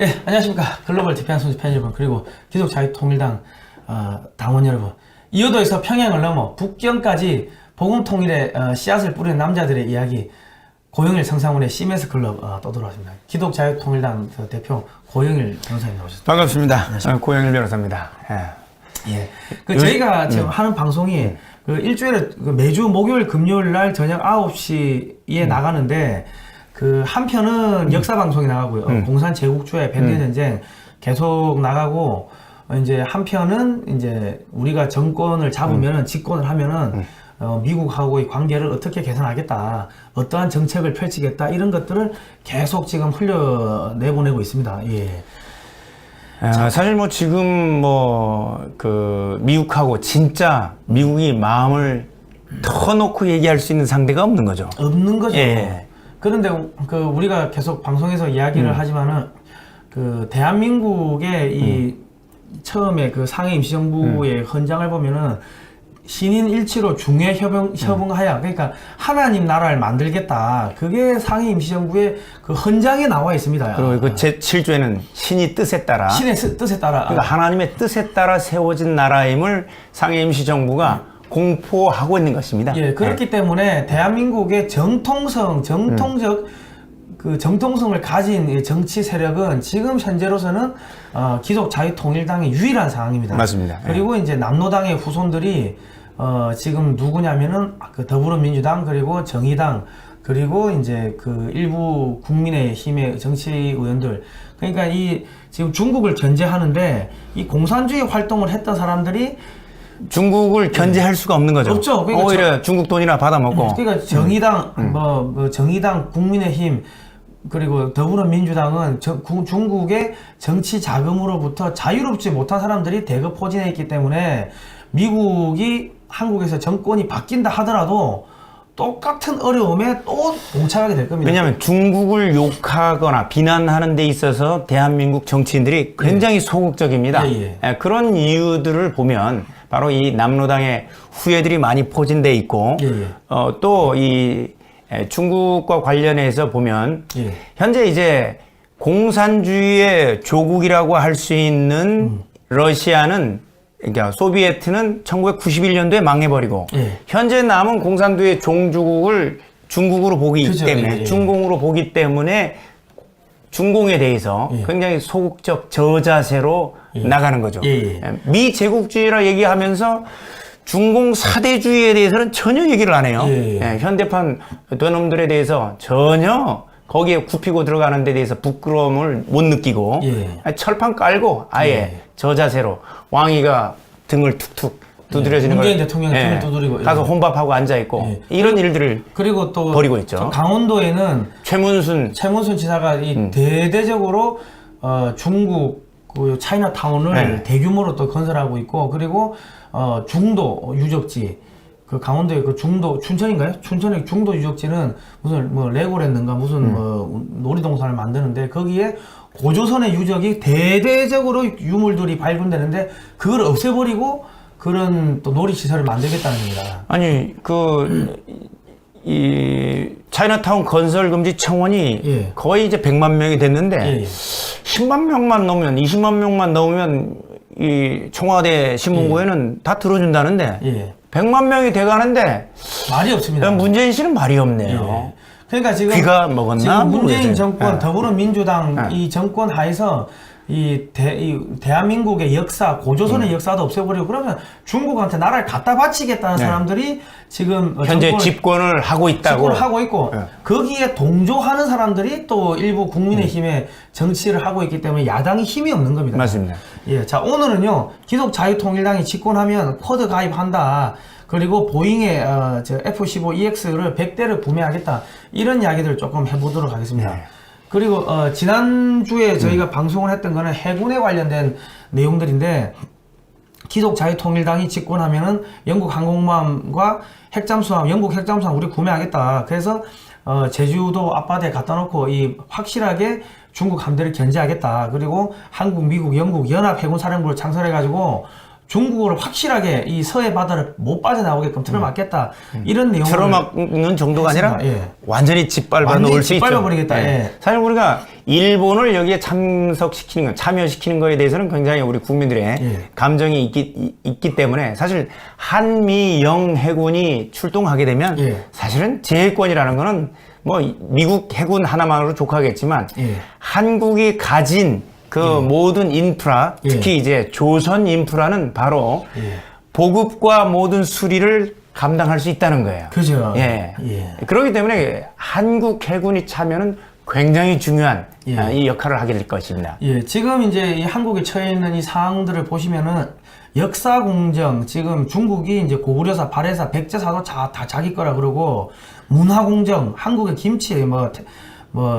예, 안녕하십니까. 글로벌 디펜스 소식 팬 여러분, 그리고 기독자유통일당 당원 여러분. 이어도에서 평양을 넘어 북경까지 복음통일의 씨앗을 뿌리는 남자들의 이야기, 고영일 성상훈의 CMS 클럽 또 들어왔습니다. 기독자유통일당 대표 고영일 변호사님 나오셨습니다. 반갑습니다. 고영일 변호사입니다. 예. 저희가 지금 하는 방송이 일주일에 매주 목요일, 금요일 날 저녁 9시에 나가는데, 한편은 역사 방송이 나가고요. 공산 제국주의 밴드 전쟁 계속 나가고, 이제 한편은 이제 우리가 정권을 잡으면은, 집권을 하면은, 미국하고의 관계를 어떻게 개선하겠다, 어떠한 정책을 펼치겠다, 이런 것들을 계속 지금 흘려내보내고 있습니다. 예. 사실 지금 미국하고 진짜 미국이 마음을 터놓고 얘기할 수 있는 상대가 없는 거죠. 없는 거죠. 예. 그런데 우리가 계속 방송에서 이야기를 하지만은 대한민국의 처음에 상해 임시정부의 헌장을 보면은 신인 일치로 중회 협응하야, 그러니까 하나님 나라를 만들겠다. 그게 상해 임시정부의 헌장에 나와 있습니다. 그리고 제7조에는 신이 뜻에 따라, 신의 뜻에 따라, 그러니까 하나님의 뜻에 따라 세워진 나라임을 상해 임시정부가 공포하고 있는 것입니다. 예, 그렇기 때문에 대한민국의 정통성을 가진 정치 세력은 지금 현재로서는 기독자유통일당의 유일한 상황입니다. 맞습니다. 그리고 이제 남로당의 후손들이 지금 누구냐면은 더불어민주당, 그리고 정의당, 그리고 이제 일부 국민의힘의 정치 의원들, 그러니까 지금 중국을 견제하는데 이 공산주의 활동을 했던 사람들이 중국을 견제할 수가 없는 거죠. 없죠. 그러니까 오히려 중국 돈이나 받아먹고. 그러니까 정의당, 정의당, 국민의힘, 그리고 더불어민주당은 중국의 정치 자금으로부터 자유롭지 못한 사람들이 대거 포진해 있기 때문에 미국이 한국에서 정권이 바뀐다 하더라도 똑같은 어려움에 또 봉착하게 될 겁니다. 왜냐하면 중국을 욕하거나 비난하는 데 있어서 대한민국 정치인들이 굉장히 소극적입니다. 그런 이유들을 보면 바로 이 남로당의 후예들이 많이 포진돼 있고, 또 이 중국과 관련해서 보면 현재 이제 공산주의의 조국이라고 할 수 있는 러시아는, 그러니까 소비에트는 1991년도에 망해버리고 현재 남은 공산주의 종주국을 중국으로 보기 때문에, 중공으로 보기 때문에 중공에 대해서 굉장히 소극적 저자세로 나가는 거죠. 미제국주의라 얘기하면서 중공 사대주의에 대해서는 전혀 얘기를 안 해요. 현대판 놈들에 대해서 전혀 거기에 굽히고 들어가는 데 대해서 부끄러움을 못 느끼고 철판 깔고 아예 저자세로 왕위가 등을 툭툭 두드려지는 걸, 문재인 대통령이 등을 두드리고 가서 혼밥하고 앉아있고 이런 일들을 그리고 또 벌이고 있죠. 강원도에는 최문순 지사가 대대적으로 중국 차이나타운을 대규모로 또 건설하고 있고, 그리고 중도 유적지, 강원도의 춘천인가요? 춘천의 중도 유적지는 무슨 레고랜드인가 무슨 놀이동산을 만드는데, 거기에 고조선의 유적이 대대적으로 유물들이 발견되는데 그걸 없애버리고 그런 또 놀이시설을 만들겠다는 겁니다. 아니 이 차이나타운 건설 금지 청원이 거의 이제 100만 명이 됐는데 10만 명만 넘으면, 20만 명만 넘으면 이 청와대 신문고에는 다 들어준다는데 100만 명이 돼가는데 말이 없습니다. 문재인 씨는 말이 없네요. 그러니까 지금 귀가 먹었나? 지금 문재인 정권, 더불어민주당 이 정권 하에서 대한민국의 역사, 고조선의 역사도 없애버리고, 그러면 중국한테 나라를 갖다 바치겠다는 사람들이 지금 현재 집권을 하고 있다고. 있고, 거기에 동조하는 사람들이 또 일부 국민의힘의 정치를 하고 있기 때문에 야당이 힘이 없는 겁니다. 맞습니다. 자, 오늘은요, 기독자유통일당이 집권하면 쿼드 가입한다. 그리고 보잉의 F-15EX를 100대를 구매하겠다. 이런 이야기들을 조금 해보도록 하겠습니다. 그리고 지난주에 저희가 방송을 했던 거는 해군에 관련된 내용들인데, 기독자유통일당이 집권하면은 영국 항공모함과 핵잠수함, 영국 핵잠수함 우리 구매하겠다. 그래서 제주도 앞바다에 갖다 놓고 확실하게 중국 함대를 견제하겠다. 그리고 한국, 미국, 영국 연합 해군사령부를 창설해가지고 중국으로 확실하게 이 서해 바다를 못 빠져나오게끔 틀어막겠다. 이런 내용을 틀어막는 정도가 아니라 예. 완전히 짓밟아 놓을 수 있죠. 짓밟아버리겠다. 예. 사실 우리가 일본을 여기에 참여시키는 거에 대해서는 굉장히 우리 국민들의 예. 감정이 있기 때문에 사실 한미영 해군이 출동하게 되면 예. 사실은 제해권이라는 거는 뭐 미국 해군 하나만으로 족하겠지만 예. 한국이 가진 그 모든 인프라, 특히 이제 조선 인프라는 바로 보급과 모든 수리를 감당할 수 있다는 거예요. 그죠. 예. 예. 그렇기 때문에 한국 해군이 참여는 굉장히 중요한 이 역할을 하게 될 것입니다. 예, 지금 이제 이 한국에 처해 있는 이 상황들을 보시면은 역사 공정, 지금 중국이 이제 고구려사, 발해사, 백제사도 다 자기 거라 그러고 문화 공정, 한국의 김치,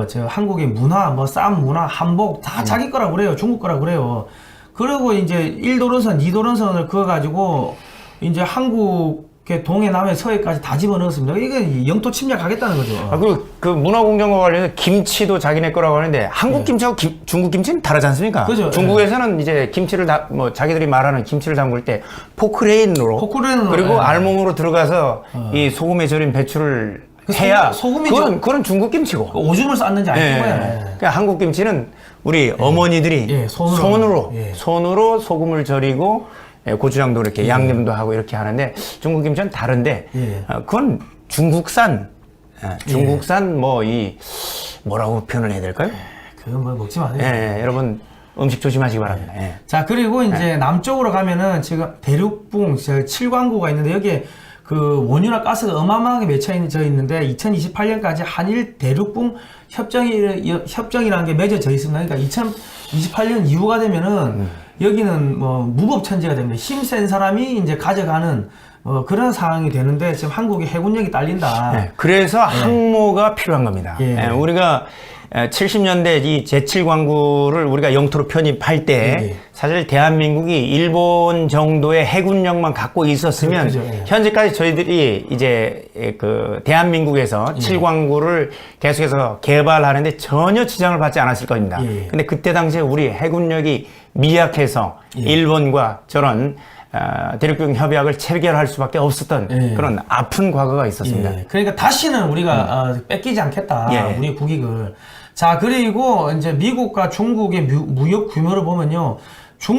저 한국의 문화, 쌈 문화, 한복 다 자기 거라 그래요. 중국 거라 그래요. 그리고 이제 1도론선, 2도론선을 그어가지고 이제 한국의 동해, 남해, 서해까지 다 집어넣었습니다. 이게 영토 침략하겠다는 거죠. 그 문화 공정과 관련해서 김치도 자기네 거라고 하는데 한국 김치하고 중국 김치는 다르지 않습니까? 그죠. 중국에서는 이제 김치를 자기들이 말하는 김치를 담글 때 포크레인으로 그리고 알몸으로 들어가서 이 소금에 절인 배추를 해야 그건 중국 김치고 오줌을 쌌는지 알 거야. 그러니까 한국 김치는 우리 어머니들이 손으로 소금을 절이고 고추장도 이렇게 양념도 하고 이렇게 하는데 중국 김치는 다른데 그건 중국산 뭐라고 표현을 해야 될까요? 그건 뭐 먹지 마세요. 여러분 음식 조심하시기 바랍니다. 자, 그리고 이제 남쪽으로 가면은 지금 대륙붕 칠광구가 있는데 여기에 그 원유나 가스가 어마어마하게 맺혀져 있는데 2028년까지 한일 대륙붕 협정이라는 게 맺어져 있습니다. 그러니까 2028년 이후가 되면은 여기는 뭐 무법천지가 됩니다. 힘센 사람이 이제 가져가는 그런 상황이 되는데 지금 한국의 해군력이 딸린다. 그래서 항모가 필요한 겁니다. 우리가 70년대 이 제7광구를 우리가 영토로 편입할 때 사실 대한민국이 일본 정도의 해군력만 갖고 있었으면 현재까지 저희들이 이제 그 대한민국에서 7광구를 계속해서 개발하는데 전혀 지장을 받지 않았을 겁니다. 근데 그때 당시에 우리 해군력이 미약해서 일본과 저런 대륙경 협약을 체결할 수밖에 없었던 그런 아픈 과거가 있었습니다. 그러니까 다시는 우리가 뺏기지 않겠다. 우리 국익을. 자, 그리고 이제 미국과 중국의 무역 규모를 보면요.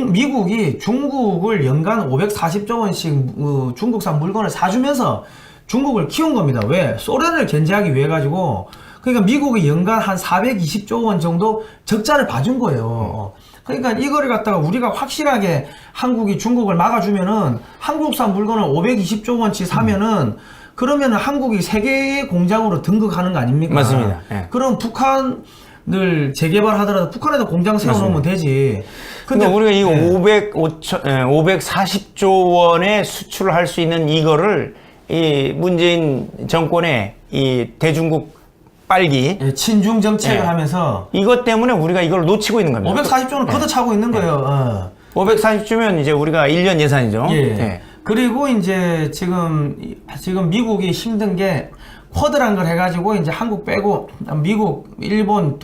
미국이 중국을 연간 540조 원씩 중국산 물건을 사주면서 중국을 키운 겁니다. 왜? 소련을 견제하기 위해 가지고. 그러니까 미국이 연간 한 420조 원 정도 적자를 봐준 거예요. 그러니까 이거를 갖다가 우리가 확실하게 한국이 중국을 막아주면은 한국산 물건을 520조 원치 사면은 그러면은 한국이 세계의 공장으로 등극하는 거 아닙니까? 맞습니다. 그럼 북한을 재개발하더라도 북한에도 공장 세워놓으면 되지. 근데 우리가 이 540조 원의 수출을 할 수 있는 이거를 이 문재인 정권의 이 대중국 빨기 친중 정책을 하면서 이것 때문에 우리가 이걸 놓치고 있는 겁니다. 540조는 걷어차고 있는 거예요. 540조면 이제 우리가 1년 예산이죠. 그리고 이제 지금 미국이 힘든 게 쿼드란 걸 해가지고 이제 한국 빼고 미국, 일본,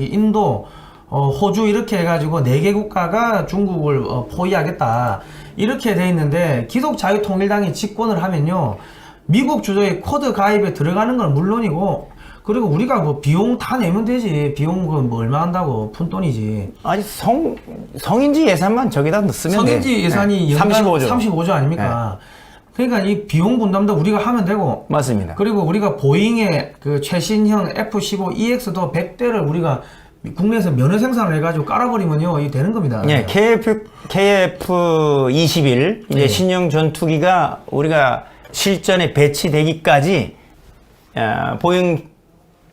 인도, 호주 이렇게 해가지고 4개 국가가 중국을 포위하겠다 이렇게 돼 있는데 기독자유통일당이 집권을 하면요 미국 주도의 쿼드 가입에 들어가는 건 물론이고 그리고 우리가 뭐 비용 다 내면 되지. 비용 뭐 얼마 한다고 푼돈이지. 아니 성인지 예산만 저기다 넣으면 돼. 성인지 예산이 35조 아닙니까? 그러니까 이 비용 분담도 우리가 하면 되고. 맞습니다. 그리고 우리가 보잉의 그 최신형 F-15EX도 100대를 우리가 국내에서 면허 생산을 해가지고 깔아버리면요, 이게 되는 겁니다. KF-21 이제 신형 전투기가 우리가 실전에 배치되기까지 보잉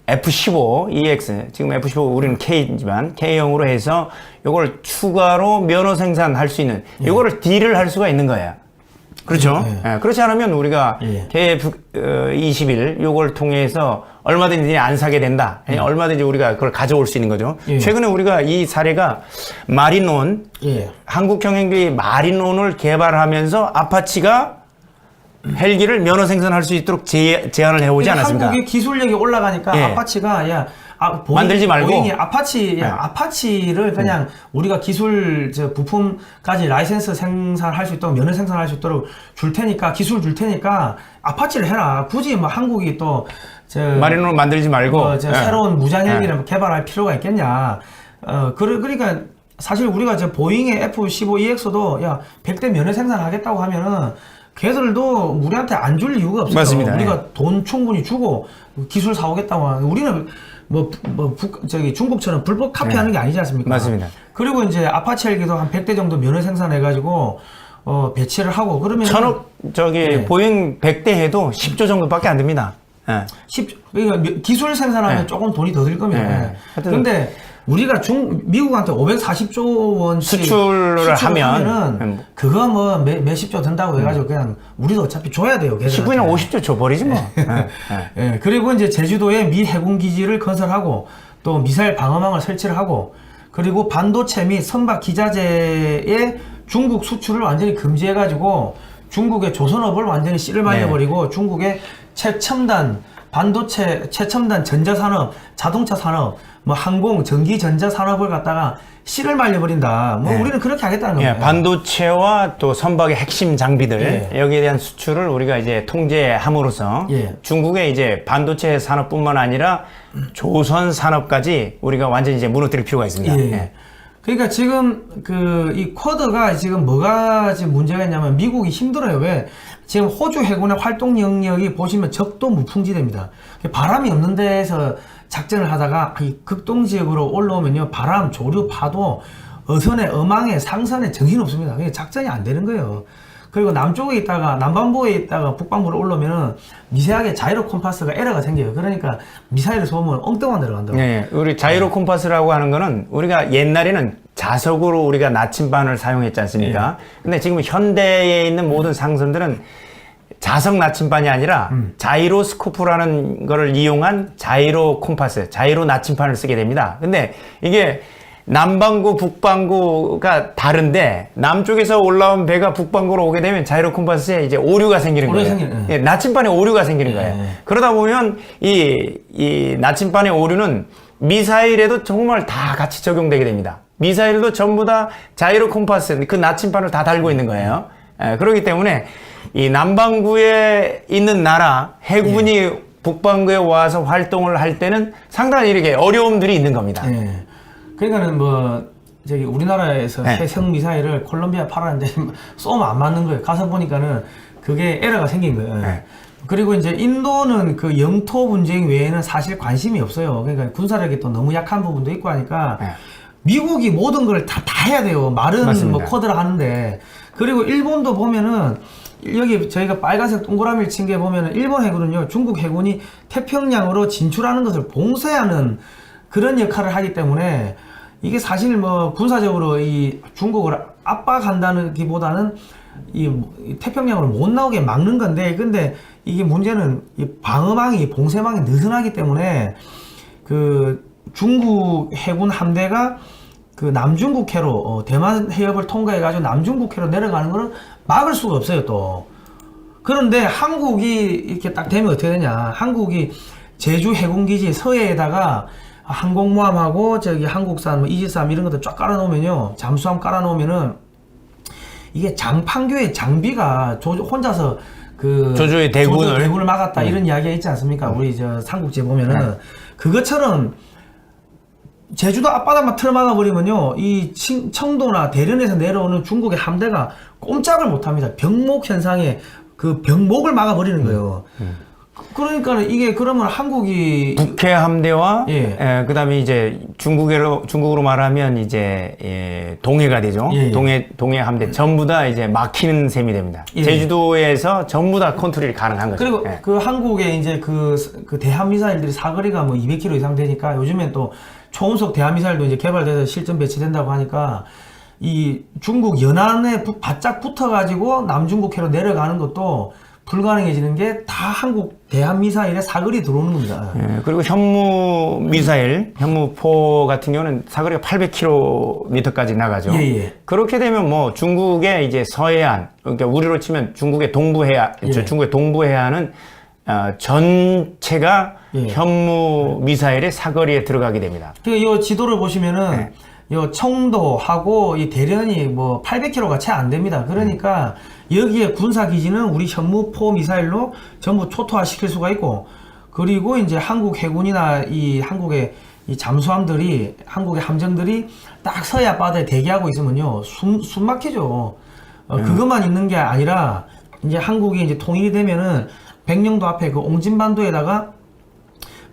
F-15EX, 지금 F-15 우리는 K지만 K형으로 해서 요걸 추가로 면허 생산할 수 있는 요거를 딜을 할 수가 있는 거예요. 그렇죠? 그렇지 않으면 우리가 KF-21 요걸 통해서 얼마든지 안 사게 된다. 얼마든지 우리가 그걸 가져올 수 있는 거죠. 최근에 우리가 이 사례가 마린론, 한국경영비 마린론을 개발하면서 아파치가 헬기를 면허 생산할 수 있도록 제안을 해오지 않았습니까? 한국의 기술력이 올라가니까 아파치가 만들지 말고 보잉이 아파치를 그냥 우리가 기술 부품까지 라이센스 생산할 수 있도록 면허 생산할 수 있도록 줄 테니까 기술 줄 테니까 아파치를 해라. 굳이 뭐 한국이 또 마린으로 만들지 말고 새로운 무장헬기를 개발할 필요가 있겠냐. 그러니까 사실 우리가 보잉의 F-15EX도 100대 면허 생산하겠다고 하면은 걔들도 우리한테 안 줄 이유가 없어요. 맞습니다. 우리가 돈 충분히 주고 기술 사오겠다고 하는 우리는 중국처럼 불법 카피하는 게 아니지 않습니까? 맞습니다. 그리고 이제 아파치 헬기도 한 100대 정도 면허 생산해가지고 배치를 하고 그러면 보잉 100대 해도 10조 정도밖에 안 됩니다. 그러니까 기술 생산하면 조금 돈이 더 들 겁니다. 그런데 우리가 미국한테 540조 원씩 수출을 하면은 그거 뭐 몇십조 든다고 해가지고 그냥 우리도 어차피 줘야 돼요. 10분이나 50조 줘버리지 뭐. 예, 그리고 이제 제주도에 미 해군 기지를 건설하고 또 미사일 방어망을 설치를 하고 그리고 반도체 및 선박 기자재의 중국 수출을 완전히 금지해가지고 중국의 조선업을 완전히 씨를 말려버리고 중국의 최첨단 반도체, 최첨단 전자산업, 자동차 산업, 뭐 항공, 전기, 전자 산업을 갖다가 씨를 말려버린다. 우리는 그렇게 하겠다는 겁니다. 반도체와 또 선박의 핵심 장비들 여기에 대한 수출을 우리가 이제 통제함으로써 중국의 이제 반도체 산업뿐만 아니라 조선 산업까지 우리가 완전히 이제 무너뜨릴 필요가 있습니다. 그러니까 지금 이 쿼드가 지금 뭐가 지금 문제가 있냐면 미국이 힘들어요. 왜? 지금 호주 해군의 활동 영역이 보시면 적도 무풍지대입니다. 바람이 없는 데에서 작전을 하다가 이 극동 지역으로 올라오면요. 바람, 조류, 파도, 어선에, 어망에, 상선에 정신없습니다. 그게 작전이 안 되는 거예요. 그리고 남쪽에 있다가 남반부에 있다가 북반부로 올라오면은 미세하게 자이로 콤파스가 에러가 생겨요. 그러니까 미사일을 쏘면 엉뚱한 데로 간다고. 우리 자이로 콤파스라고 하는 거는 우리가 옛날에는 자석으로 우리가 나침반을 사용했지 않습니까? 근데 지금 현대에 있는 모든 상선들은 자석 나침반이 아니라 자이로스코프라는 거를 이용한 자이로 콤파스, 자이로 나침반을 쓰게 됩니다. 근데 이게 남반구, 북반구가 다른데 남쪽에서 올라온 배가 북반구로 오게 되면 자이로 콤파스에 이제 오류가 생기는 거예요. 나침반에 오류가 생기는 거예요. 그러다 보면 이 나침반의 오류는 미사일에도 정말 다 같이 적용되게 됩니다. 미사일도 전부 다 자이로 콤파스, 그 나침반을 다 달고 있는 거예요. 그렇기 때문에 이 남반구에 있는 나라 해군이 북반구에 와서 활동을 할 때는 상당히 이렇게 어려움들이 있는 겁니다. 그러니까는 우리나라에서 해성 미사일을 콜롬비아 팔았는데 쏘면 안 맞는 거예요. 가서 보니까는 그게 에러가 생긴 거예요. 그리고 이제 인도는 그 영토 분쟁 외에는 사실 관심이 없어요. 그러니까 군사력이 또 너무 약한 부분도 있고 하니까 미국이 모든 걸 다 해야 돼요. 말은 맞습니다. 뭐 코드를 하는데. 그리고 일본도 보면은 여기 저희가 빨간색 동그라미를 친 게 보면은 일본 해군은요, 중국 해군이 태평양으로 진출하는 것을 봉쇄하는 그런 역할을 하기 때문에 이게 사실 뭐 군사적으로 이 중국을 압박한다는 기보다는 이 태평양으로 못 나오게 막는 건데, 근데 이게 문제는 이 방어망이, 봉쇄망이 느슨하기 때문에 그 중국 해군 함대가 그 남중국해로 대만 해협을 통과해가지고 남중국해로 내려가는 거는 막을 수가 없어요 또. 그런데 한국이 이렇게 딱 되면 어떻게 되냐? 한국이 제주 해군기지 서해에다가 항공모함하고 한국산 뭐 이지스함 이런 것들 쫙 깔아놓으면요, 잠수함 깔아놓으면은 이게 장판교의 장비가 혼자서 그 조조의 대군을 막았다 이런 이야기가 있지 않습니까? 우리 삼국지에 보면은 그것처럼 제주도 앞바다만 틀어막아 버리면요, 이 청도나 대련에서 내려오는 중국의 함대가 꼼짝을 못합니다. 병목 현상에 그 병목을 막아 버리는 거예요. 그러니까 이게 그러면 한국이 북해 함대와 그다음에 이제 중국으로 말하면 이제 동해가 되죠. 동해 함대 전부 다 이제 막히는 셈이 됩니다. 제주도에서 전부 다 컨트롤이 가능한 거죠. 그리고 그 한국의 이제 그 대함 미사일들이 사거리가 뭐 200km 이상 되니까 요즘엔 또 초음속 대함 미사일도 이제 개발돼서 실전 배치된다고 하니까 이 중국 연안에 바짝 붙어가지고 남중국해로 내려가는 것도 불가능해지는 게 다 한국 대함 미사일의 사거리 들어오는 겁니다. 그리고 현무 미사일, 현무포 같은 경우는 사거리가 800km까지 나가죠. 그렇게 되면 뭐 중국의 이제 서해안, 그러니까 우리로 치면 중국의 동부 해안, 중국의 동부 해안은 전체가 예. 현무 미사일의 사거리에 들어가게 됩니다. 이 지도를 보시면은 요 청도하고 이 대련이 뭐 800km가 채 안 됩니다. 그러니까 여기에 군사 기지는 우리 현무포 미사일로 전부 초토화 시킬 수가 있고, 그리고 이제 한국 해군이나 이 한국의 이 잠수함들이, 한국의 함정들이 딱 서해 앞바다에 대기하고 있으면요, 숨 막히죠. 그것만 있는 게 아니라 이제 한국이 이제 통일이 되면은 백령도 앞에 그 옹진반도에다가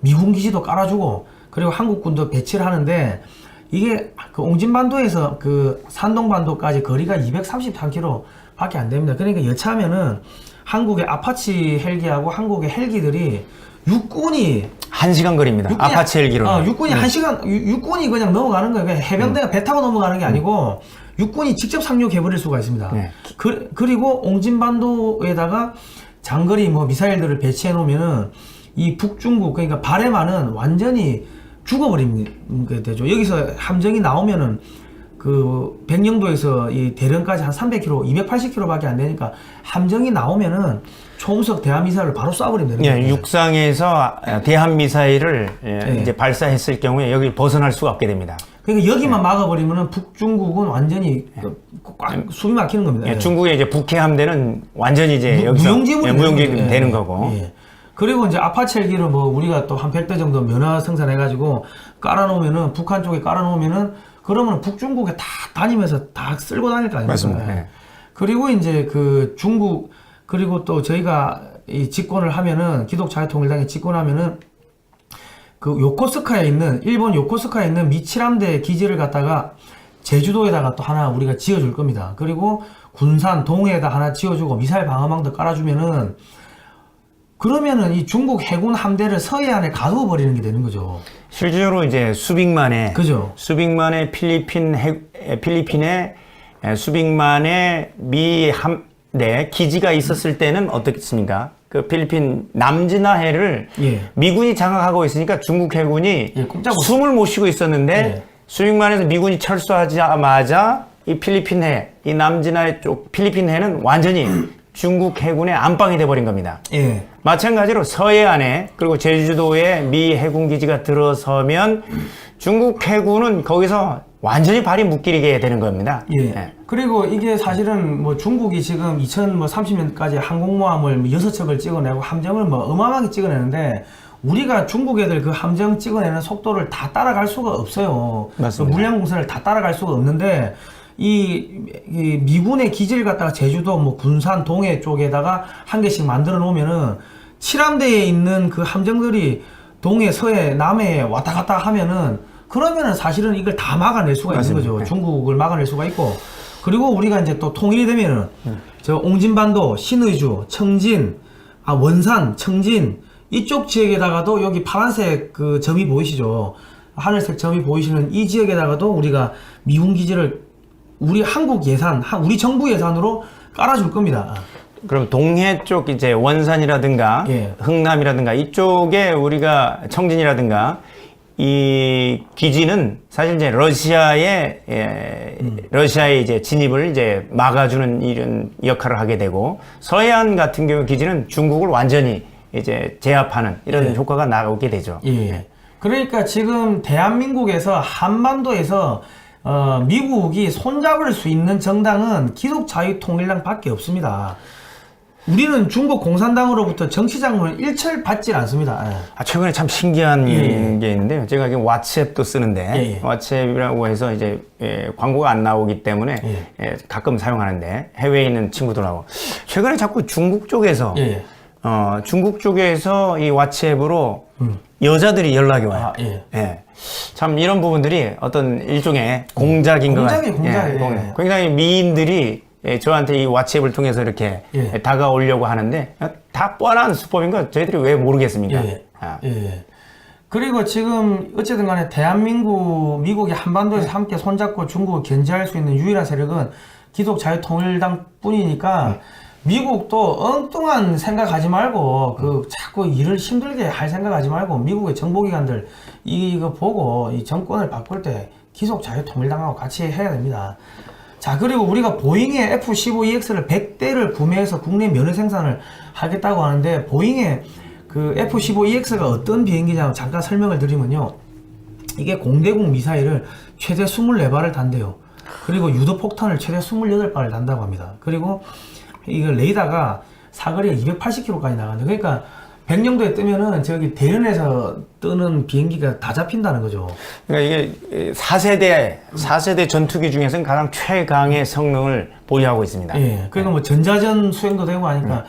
미군 기지도 깔아주고, 그리고 한국군도 배치를 하는데, 이게 그 옹진반도에서 그 산동반도까지 거리가 233km 밖에 안 됩니다. 그러니까 여차하면은 한국의 아파치 헬기하고 한국의 헬기들이 육군이 1시간 거리입니다. 아파치 헬기로. 육군이 1시간, 육군이 그냥 넘어가는 거예요. 그냥 해병대가 배 타고 넘어가는 게 아니고 육군이 직접 상륙해버릴 수가 있습니다. 네. 그리고 옹진반도에다가 장거리 뭐 미사일들을 배치해 놓으면은 이 북중국, 그러니까 발해만은 완전히 죽어버리게 되죠. 여기서 함정이 나오면은 그 백령도에서 이 대련까지 한 300km, 280km밖에 안 되니까 함정이 나오면은 초음속 대한미사일을 바로 쏴버리면 되는 거예요. 예, 육상에서 대한미사일을 이제 발사했을 경우에 여기 벗어날 수가 없게 됩니다. 그러니까 여기만 막아버리면은 북중국은 완전히 꽉 숨이 막히는 겁니다. 예, 중국의 이제 북해 함대는 완전히 이제 여기서 무용지물이 되는 거고. 예. 그리고 이제 아파치 헬기를 뭐 우리가 또 한 100대 정도 면허 생산해가지고 깔아놓으면은, 북한 쪽에 깔아놓으면은, 그러면 북중국에 다 다니면서 다 쓸고 다닐 거 아닙니까? 맞습니다. 예. 그리고 이제 그 중국, 그리고 또 저희가 이 집권을 하면은, 기독자유통일당이 집권하면은 그 요코스카에 있는, 일본 요코스카에 있는 미7함대 기지를 갖다가 제주도에다가 또 하나 우리가 지어줄 겁니다. 그리고 군산 동해에다 하나 지어주고 미사일 방어망도 깔아주면은, 그러면은 이 중국 해군 함대를 서해안에 가두어 버리는 게 되는 거죠. 실제로 이제 수백만의 그죠? 수백만의 필리핀에 수백만의 미 함대 기지가 있었을 때는 어떻겠습니까? 그 필리핀 남진해를 예. 미군이 장악하고 있으니까 중국 해군이 숨을 못 쉬고 있었는데 예. 수백만에서 미군이 철수하자마자 이 필리핀해, 이 남진해 쪽 필리핀해는 완전히 중국 해군의 안방이 돼버린 겁니다. 예. 마찬가지로 서해안에 그리고 제주도에 미 해군 기지가 들어서면 중국 해군은 거기서 완전히 발이 묶이게 되는 겁니다. 예. 네. 그리고 이게 사실은 뭐 중국이 지금 2030년까지 항공모함을 6척을 찍어내고 함정을 뭐 어마어마하게 찍어내는데, 우리가 중국 애들 그 함정 찍어내는 속도를 다 따라갈 수가 없어요. 맞습니다. 물량 공세를 다 따라갈 수가 없는데, 이 미군의 기지를 갖다가 제주도 뭐 군산 동해 쪽에다가 한 개씩 만들어 놓으면은 7함대에 있는 그 함정들이 동해, 서해, 남해에 왔다 갔다 하면은, 그러면은 사실은 이걸 다 막아낼 수가 있는 맞습니다. 거죠. 중국을 막아낼 수가 있고, 그리고 우리가 이제 또 통일이 되면은 저 옹진반도, 신의주, 청진, 원산, 청진 이쪽 지역에다가도 여기 파란색 그 점이 보이시죠? 하늘색 점이 보이시는 이 지역에다가도 우리가 미군 기지를 우리 한국 예산, 우리 정부 예산으로 깔아줄 겁니다. 그럼 동해 쪽 이제 원산이라든가 예. 흥남이라든가 이쪽에 우리가 청진이라든가 이 기지는 사실 이제 러시아의 이제 진입을 이제 막아주는 이런 역할을 하게 되고, 서해안 같은 경우 기지는 중국을 완전히 이제 제압하는 이런 예. 효과가 나오게 되죠. 예. 그러니까 지금 대한민국에서 한반도에서 미국이 손잡을 수 있는 정당은 기독자유통일당밖에 없습니다. 우리는 중국 공산당으로부터 정치자금을 일철 받질 않습니다. 최근에 참 신기한 예. 게 있는데요. 제가 지금 왓츠앱도 쓰는데, 예. 왓츠앱이라고 해서 이제 광고가 안 나오기 때문에 가끔 사용하는데, 해외에 있는 친구들하고 최근에 자꾸 중국 쪽에서 예. 중국 쪽에서 이 왓츠앱으로 여자들이 연락이 와요. 예. 참 이런 부분들이 어떤 일종의 공작인 것 같아요. 공작이에요. 굉장히 미인들이 저한테 이 왓츠앱을 통해서 이렇게 다가오려고 하는데, 다 뻔한 수법인 거 저희들이 왜 모르겠습니까? 예. 그리고 지금 어쨌든 간에 미국이 한반도에서 함께 손잡고 중국을 견제할 수 있는 유일한 세력은 기독자유통일당 뿐이니까, 미국도 엉뚱한 생각하지 말고 자꾸 일을 힘들게 할 생각하지 말고 미국의 정보기관들 이거 보고 이 정권을 바꿀 때 기독자유통일당하고 같이 해야 됩니다. 자, 그리고 우리가 보잉의 F-15EX를 100대를 구매해서 국내 면허 생산을 하겠다고 하는데, 보잉의 그 F-15EX가 어떤 비행기냐고 잠깐 설명을 드리면요. 이게 공대공 미사일을 최대 24발을 단대요. 그리고 유도폭탄을 최대 28발을 단다고 합니다. 그리고 이거 레이더가 사거리가 280km까지 나가는데, 그러니까 백령도에 뜨면은 저기 대련에서 뜨는 비행기가 다 잡힌다는 거죠. 그러니까 이게 4세대 전투기 중에서는 가장 최강의 성능을 보유하고 있습니다. 예. 그러니까 뭐 전자전 수행도 되고 하니까.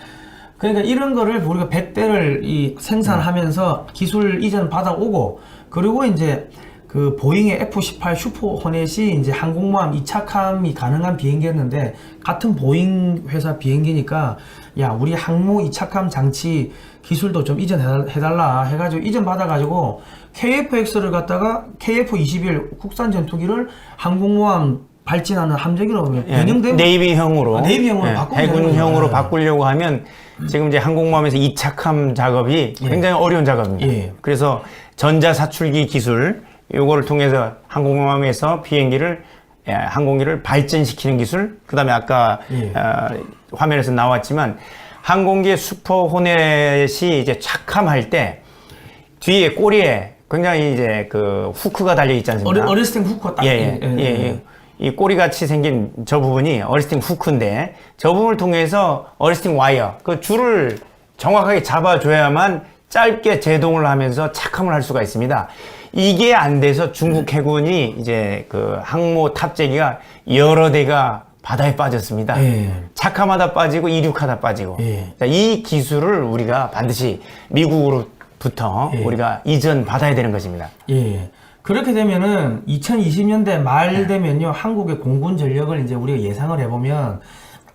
그러니까 이런 거를 우리가 100대를 생산하면서 기술 이전 받아오고, 그리고 이제 그 보잉의 F-18 슈퍼 호넷이 이제 항공모함 이착함이 가능한 비행기였는데, 같은 보잉 회사 비행기니까 야, 우리 항모 이착함 장치 기술도 좀 이전해달라 해가지고 이전 받아가지고 KF-X를 갖다가 KF-21 국산 전투기를 항공모함 발진하는 함재기로 변형되면 네이비형으로 네이비형으로 해군형으로 바꾸려고 하면 지금 이제 항공모함에서 이착함 작업이 굉장히 어려운 작업입니다. 예. 그래서 전자사출기 기술 요거를 통해서 항공모함에서 항공기를 발전시키는 기술, 그다음에 아까 화면에서 나왔지만 항공기의 슈퍼 호넷이 이제 착함할 때 뒤에 꼬리에 굉장히 이제 그 후크가 달려 있지 않습니까? 어리스팅 후크가 딱. 이 꼬리 같이 생긴 저 부분이 어리스팅 후크인데, 저 부분을 통해서 어리스팅 와이어, 그 줄을 정확하게 잡아줘야만 짧게 제동을 하면서 착함을 할 수가 있습니다. 이게 안 돼서 중국 해군이 이제 그 항모 탑재기가 여러 대가 바다에 빠졌습니다. 착함하다 빠지고 이륙하다 빠지고. 자, 이 기술을 우리가 반드시 미국으로부터 우리가 이전 받아야 되는 것입니다. 그렇게 되면은 2020년대 말 되면요, 한국의 공군 전력을 이제 우리가 예상을 해보면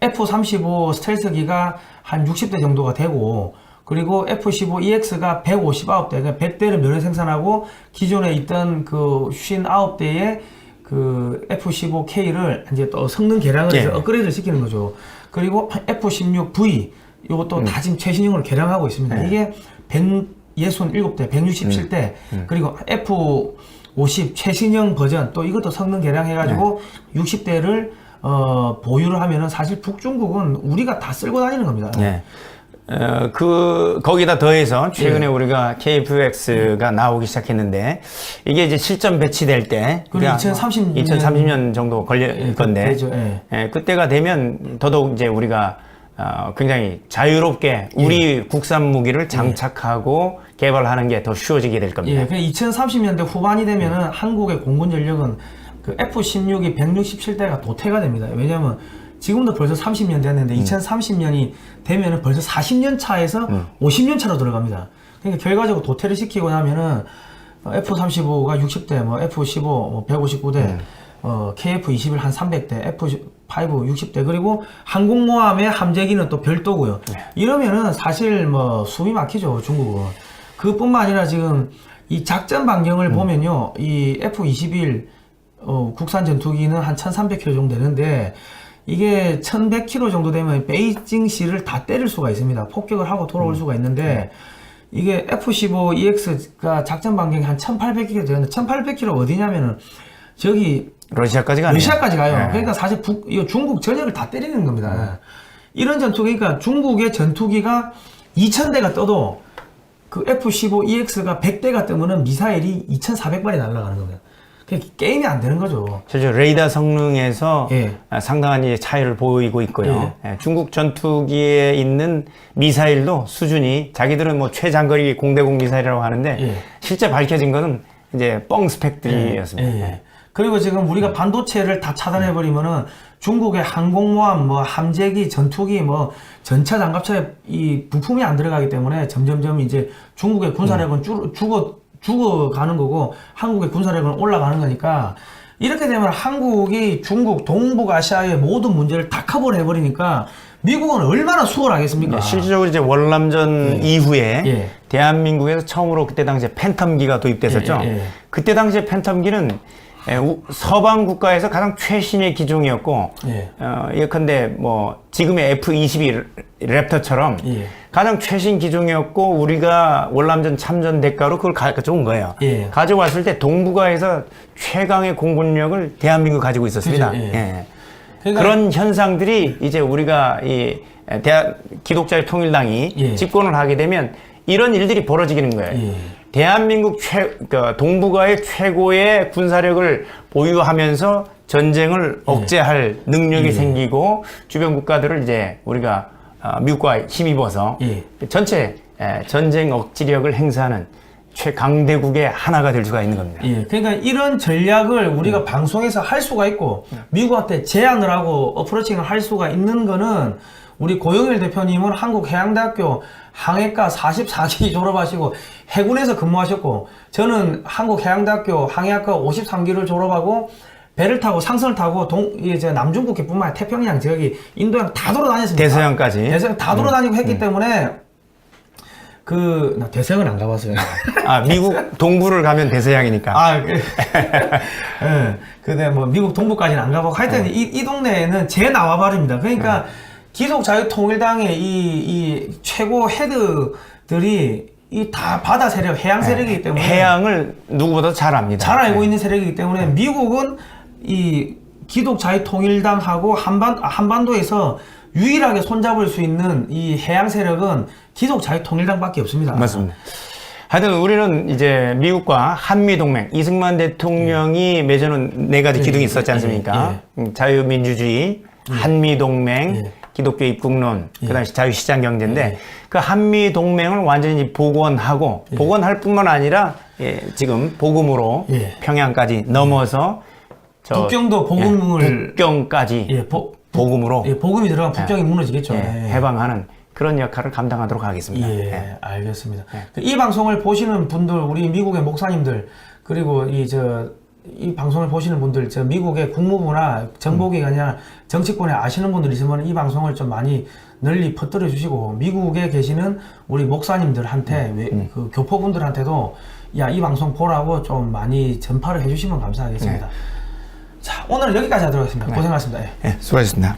F-35 스텔스기가 한 60대 정도가 되고, 그리고 F-15EX가 159대, 그러니까 100대를 면허 생산하고 기존에 있던 그 59대의 그 F-15K를 이제 또 성능 개량을 해서 업그레이드를 시키는 거죠. 그리고 F-16V 이것도 다 지금 최신형으로 개량하고 있습니다. 이게 167대, 167대, 그리고 F-50 최신형 버전 또 이것도 성능 개량해가지고 60대를 보유를 하면은 사실 북중국은 우리가 다 쓸고 다니는 겁니다. 거기다 더해서 최근에 우리가 KF-X가 나오기 시작했는데, 이게 이제 실전 배치될 때, 그리고 2030년 정도 걸릴 건데, 그때가 되면 더더욱 이제 우리가 굉장히 자유롭게 우리 국산 무기를 장착하고 개발하는 게 더 쉬워지게 될 겁니다. 2030년대 후반이 되면은 한국의 공군 전력은 그 F-16이 167대가 도태가 됩니다. 왜냐하면 지금도 벌써 30년 됐는데 2030년이 되면은 벌써 40년 차에서 50년 차로 들어갑니다. 그러니까 결과적으로 도태를 시키고 나면은 F-35가 60대, 뭐 F-15 뭐 159대, KF-21 한 300대, F-5 60대, 그리고 항공모함의 함재기는 또 별도고요. 이러면은 사실 뭐 숨이 막히죠, 중국은. 그뿐만 아니라 지금 이 작전 반경을 보면요, 이 F-21 국산 전투기는 한 1,300km 정도 되는데, 이게 1,100km 정도 되면 베이징시를 다 때릴 수가 있습니다. 폭격을 하고 돌아올 수가 있는데, 이게 F-15EX가 작전 반경이 한 1,800km 되는데, 1,800km 어디냐면은 저기 러시아까지 가요. 그러니까 사실 중국 전역을 다 때리는 겁니다. 이런 전투기, 그러니까 중국의 전투기가 2,000대가 떠도 그 F-15EX가 100대가 뜨면은 미사일이 2,400발이 날아가는 겁니다. 게임이 안 되는 거죠. 실제 레이더 성능에서 상당한 이제 차이를 보이고 있고요. 중국 전투기에 있는 미사일도 수준이, 자기들은 뭐 최장거리 공대공 미사일이라고 하는데 실제 밝혀진 거는 이제 뻥 스펙들이었습니다. 그리고 지금 우리가 반도체를 다 차단해버리면은 중국의 항공모함, 뭐 함재기, 전투기, 뭐 전차, 장갑차에 이 부품이 안 들어가기 때문에 점점점 이제 중국의 군사력은 죽어가는 거고 한국의 군사력은 올라가는 거니까, 이렇게 되면 한국이 중국 동북아시아의 모든 문제를 다 커버를 해버리니까 미국은 얼마나 수월하겠습니까? 실질적으로 이제 월남전 이후에 대한민국에서 처음으로 그때 당시에 팬텀기가 도입됐었죠. 그때 당시에 팬텀기는 서방 국가에서 가장 최신의 기종이었고, 예컨대 뭐 지금의 F-22 랩터처럼 가장 최신 기종이었고, 우리가 월남전 참전 대가로 그걸 가져온 거예요. 가져왔을 때 동북아에서 최강의 공군력을 대한민국 가지고 있었습니다. 그러니까 그런 현상들이 이제 우리가 이 기독자의 통일당이 집권을 하게 되면 이런 일들이 벌어지는 거예요. 예. 대한민국 그러니까 동북아의 최고의 군사력을 보유하면서 전쟁을 억제할 능력이 생기고 주변 국가들을 이제 우리가 미국과 힘입어서 예. 전체 전쟁 억지력을 행사하는 최강대국의 하나가 될 수가 있는 겁니다. 예, 그러니까 이런 전략을 우리가 방송에서 할 수가 있고 미국한테 제안을 하고 어프로칭을 할 수가 있는 거는 우리 고영일 대표님은 한국해양대학교 항해과 44기 졸업하시고 해군에서 근무하셨고 저는 한국해양대학교 항해학과 53기를 졸업하고 배를 타고 상선을 타고 이제 남중국해뿐만 아니라 태평양 저기 인도양 다 돌아다녔습니다. 대서양까지. 대서양 다 돌아다니고 했기 때문에 나 대서양은 안 가봤어요. 미국 동부를 가면 대서양이니까. 예. 근데 뭐 미국 동부까지는 안 가보고 하여튼 이 동네에는 제 나와바리입니다. 그러니까 기독자유통일당의 이 최고 헤드들이 이 다 바다 세력, 해양 세력이기 때문에 해양을 누구보다 잘 압니다. 잘 알고 있는 세력이기 때문에 미국은 이 기독자유통일당하고 한반도에서 유일하게 손잡을 수 있는 이 해양 세력은 기독자유통일당밖에 없습니다. 맞습니다. 하여튼 우리는 이제 미국과 한미동맹, 이승만 대통령이 맺어놓은 4가지 기둥이 있었지 않습니까? 자유민주주의, 한미동맹, 기독교 입국론, 그다음에 자유시장경제인데 그 한미동맹을 완전히 복원하고 복원할 뿐만 아니라 지금 복음으로 평양까지 넘어서 북경도 복음을 북경까지 복음으로 복음이 들어간 북경이 무너지겠죠. 해방하는 그런 역할을 감당하도록 하겠습니다. 알겠습니다. 이 방송을 보시는 분들, 우리 미국의 목사님들, 그리고 이 방송을 보시는 분들, 미국의 국무부나 정보기관이나 정치권에 아시는 분들 있으면 이 방송을 좀 많이 널리 퍼뜨려 주시고, 미국에 계시는 우리 목사님들한테, 그 교포분들한테도, 이 방송 보라고 좀 많이 전파를 해주시면 감사하겠습니다. 자, 오늘은 여기까지 하도록 하겠습니다. 고생하셨습니다. 수고하셨습니다.